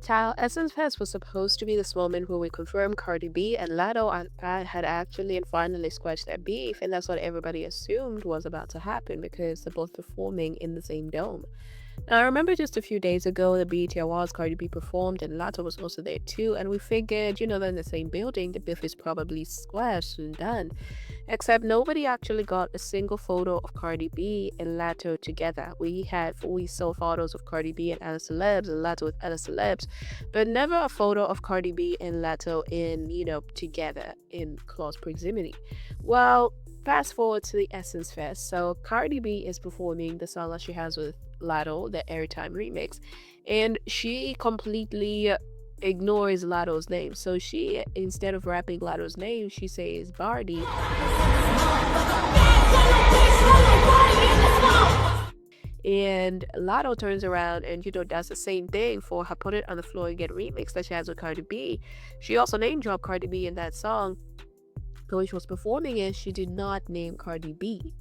Child Essence Fest was supposed to be this moment where we confirmed Cardi B and Latto had actually and finally squashed their beef, and that's what everybody assumed was about to happen because they're both performing in the same dome. Now, I remember just a few days ago, the BET Awards, Cardi B performed, and Latto was also there too, and we figured, they're in the same building, the beef is probably squashed and done. Except nobody actually got a single photo of Cardi B and Latto together. We saw photos of Cardi B and other celebs and Latto with other celebs, but never a photo of Cardi B and Latto in, together in close proximity. Well, fast forward to the Essence Fest. So Cardi B is performing the song that she has with Latto, the Airtime remix, and she completely ignores Latto's name. So she, instead of rapping Latto's name, she says Bardi. And Latto turns around and, does the same thing for her Put It on the Floor and Get remix that she has with Cardi B. She also name dropped Cardi B in that song. But when she was performing it, she did not name Cardi B.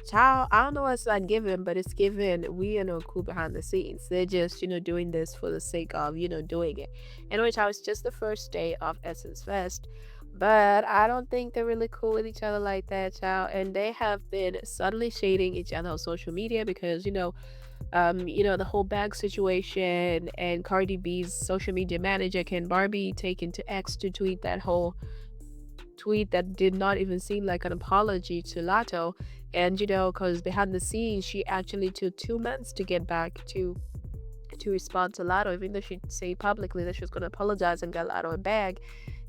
Child, I don't know what's not given, but it's given. We cool behind the scenes. They're just, doing this for the sake of, doing it. And which I was just the first day of Essence Fest. But I don't think they're really cool with each other like that, child. And they have been subtly shading each other on social media because, the whole bag situation and Cardi B's social media manager Ken Barbie taken to X to tweet that whole tweet that did not even seem like an apology to Latto. And because behind the scenes, she actually took 2 months to get back to respond to Latto, even though she said publicly that she was going to apologize and get Latto a bag.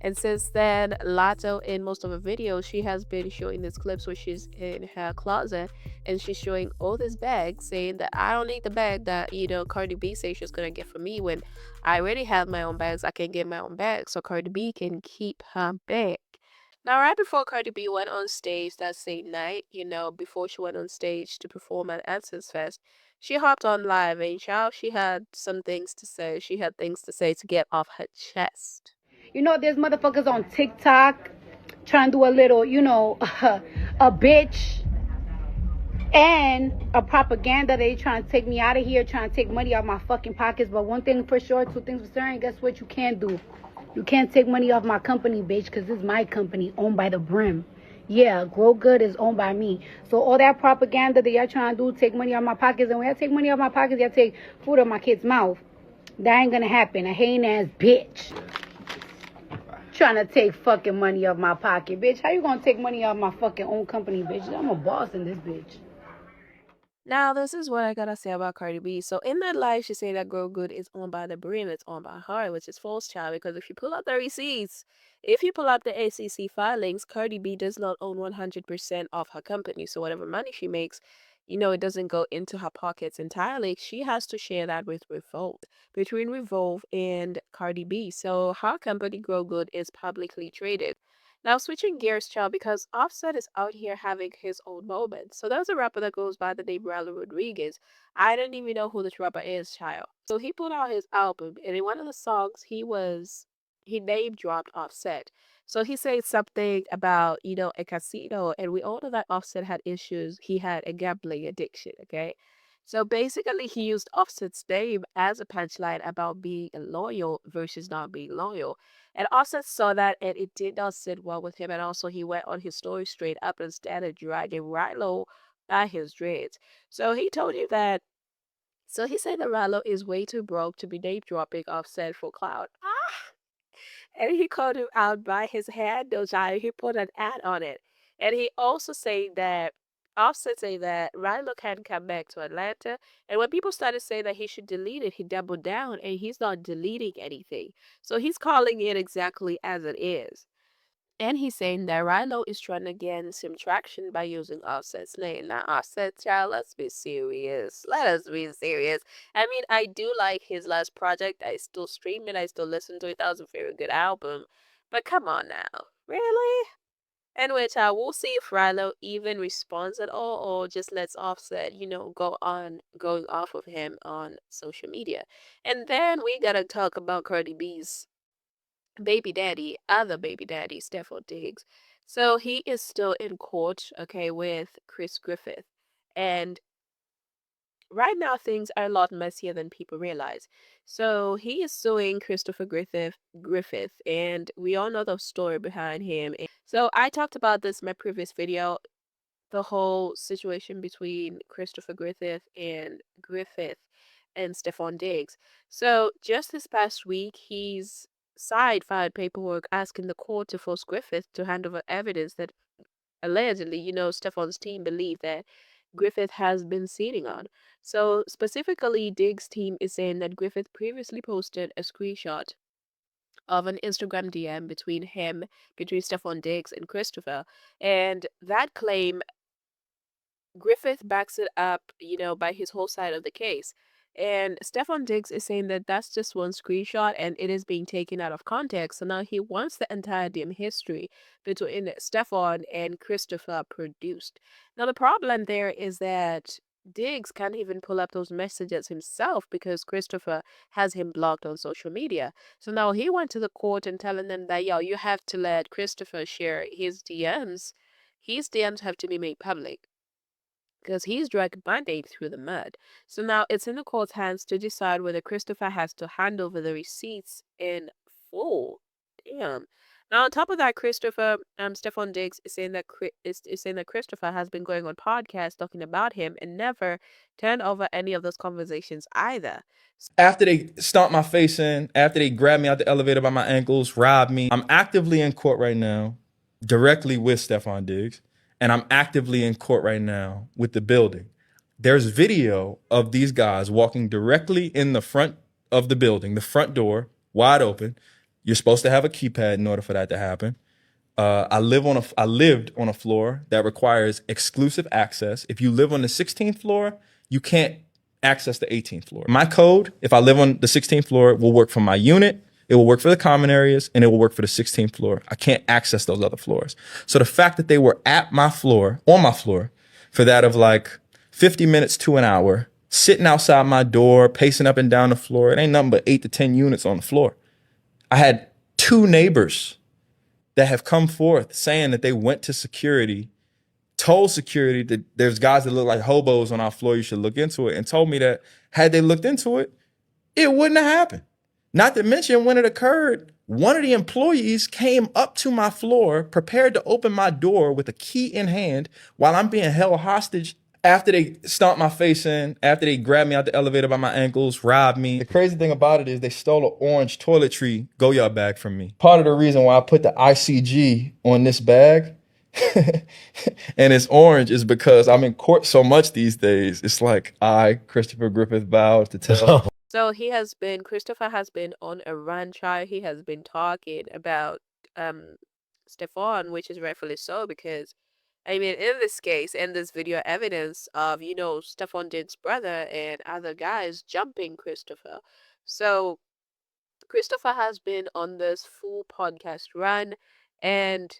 And since then, Latto, in most of her videos, she has been showing these clips where she's in her closet and she's showing all this bag, saying that I don't need the bag that, Cardi B says she's going to get for me when I already have my own bags. I can get my own bag so Cardi B can keep her bag. Now, right before Cardi B went on stage that same night, before she went on stage to perform at Essence Fest, she hopped on live and child, she had some things to say. She had things to say to get off her chest. There's motherfuckers on TikTok trying to do a little, a bitch and a propaganda. They trying to take me out of here, trying to take money out of my fucking pockets. But one thing for sure, two things for certain, guess what you can't do? You can't take money off my company, bitch, because this is my company owned by the brim. Yeah, Grow Good is owned by me. So all that propaganda that y'all trying to do, take money out of my pockets. And when y'all take money out of my pockets, y'all take food out of my kid's mouth. That ain't gonna happen. A hating ass bitch. Trying to take fucking money off my pocket, bitch. How you gonna take money off my fucking own company, bitch? I'm a boss in this bitch. Now, this is what I gotta say about Cardi B. So in that live, she said that Girl Good is owned by the Brim, it's owned by her, which is false, child. Because if you pull out the receipts, if you pull out the ACC filings, Cardi B does not own 100% of her company. So whatever money she makes, it doesn't go into her pockets entirely. She has to share that with Revolve, between Revolve and Cardi B. So her company, Grow Good, is publicly traded. Now, switching gears, child, because Offset is out here having his own moment. So there's a rapper that goes by the name Rylo Rodriguez. I don't even know who this rapper is, child. So he put out his album, and in one of the songs, he name dropped Offset. So he said something about, a casino, and we all know that Offset had issues. He had a gambling addiction, okay? So basically, he used Offset's name as a punchline about being loyal versus not being loyal. And Offset saw that and it did not sit well with him. And also, he went on his story straight up and started dragging Rylo by his dreads. So he told you that. So he said that Rylo is way too broke to be name dropping Offset for clout. And he called him out by his handles. He put an ad on it. And he also said that Offset saying that Rylo can come back to Atlanta. And when people started saying that he should delete it, he doubled down and he's not deleting anything. So he's calling it exactly as it is. And he's saying that Rylo is trying to gain some traction by using Offset's name. Now, Offset, child, let's be serious. Let us be serious. I mean, I do like his last project. I still stream it. I still listen to it. That was a very good album. But come on now. Really? Anyway, child, we'll see if Rylo even responds at all or just lets Offset, go on going off of him on social media. And then we gotta talk about Cardi B's other baby daddy, Stefon Diggs. So he is still in court, okay, with Chris Griffith. And right now things are a lot messier than people realize. So he is suing Christopher Griffith, and we all know the story behind him. So I talked about this in my previous video, the whole situation between Christopher Griffith and Stefon Diggs. So just this past week, he's side filed paperwork asking the court to force Griffith to hand over evidence that allegedly, Stefon's team believe that Griffith has been cheating on. So specifically, Diggs' team is saying that Griffith previously posted a screenshot of an Instagram DM between Stefon Diggs and Christopher, and that claim Griffith backs it up, by his whole side of the case. And Stefan Diggs is saying that that's just one screenshot and it is being taken out of context. So now he wants the entire damn history between Stefan and Christopher produced. Now, the problem there is that Diggs can't even pull up those messages himself because Christopher has him blocked on social media. So now he went to the court and telling them that, yo, you have to let Christopher share his DMs. His DMs have to be made public because he's dragged my name through the mud. So now it's in the court's hands to decide whether Christopher has to hand over the receipts in full. Damn. Now, on top of that, Stefan Diggs is saying that is saying that Christopher has been going on podcasts talking about him and never turned over any of those conversations either. After they stomped my face in, after they grabbed me out the elevator by my ankles, robbed me, I'm actively in court right now, directly with Stefon Diggs, and I'm actively in court right now with the building. There's video of these guys walking directly in the front of the building, the front door, wide open. You're supposed to have a keypad in order for that to happen. I lived on a floor that requires exclusive access. If you live on the 16th floor, you can't access the 18th floor. My code, if I live on the 16th floor, will work for my unit, it will work for the common areas, and it will work for the 16th floor. I can't access those other floors. So the fact that they were at my floor, on my floor, for that of like 50 minutes to an hour, sitting outside my door, pacing up and down the floor, it ain't nothing but 8 to 10 units on the floor. I had 2 neighbors that have come forth saying that they went to security, told security that there's guys that look like hobos on our floor, you should look into it, and told me that had they looked into it, it wouldn't have happened. Not to mention when it occurred, one of the employees came up to my floor, prepared to open my door with a key in hand while I'm being held hostage. After they stomped my face in, after they grabbed me out the elevator by my ankles, robbed me. The crazy thing about it is they stole an orange toiletry Goyard bag from me. Part of the reason why I put the ICG on this bag and it's orange is because I'm in court so much these days. It's like I, Christopher Griffith, vowed to tell. So Christopher has been on a run trial. He has been talking about Stefan, which is rightfully so because I mean, in this case, in this video evidence of, Stefan Diggs' brother and other guys jumping Christopher. So Christopher has been on this full podcast run, and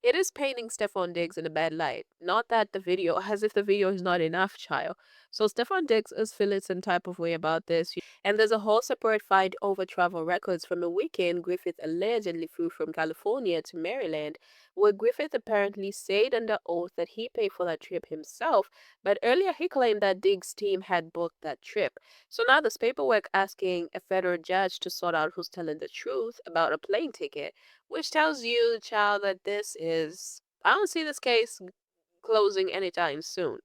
it is painting Stefan Diggs in a bad light. Not that the video, as if the video is not enough, child. So Stefan Diggs is feeling some type of way about this. And there's a whole separate fight over travel records from a weekend Griffith allegedly flew from California to Maryland, where Griffith apparently said under oath that he paid for that trip himself, but earlier he claimed that Diggs' team had booked that trip. So now there's paperwork asking a federal judge to sort out who's telling the truth about a plane ticket, which tells you, child, that I don't see this case closing anytime soon.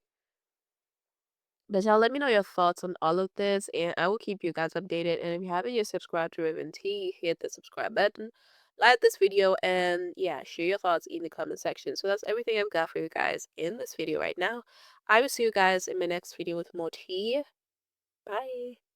But y'all, let me know your thoughts on all of this, and I will keep you guys updated. And if you haven't yet subscribed to Rave and T, hit the subscribe button, like this video, and yeah, share your thoughts in the comment section. So that's everything I've got for you guys in this video right now. I will see you guys in my next video with more tea. Bye.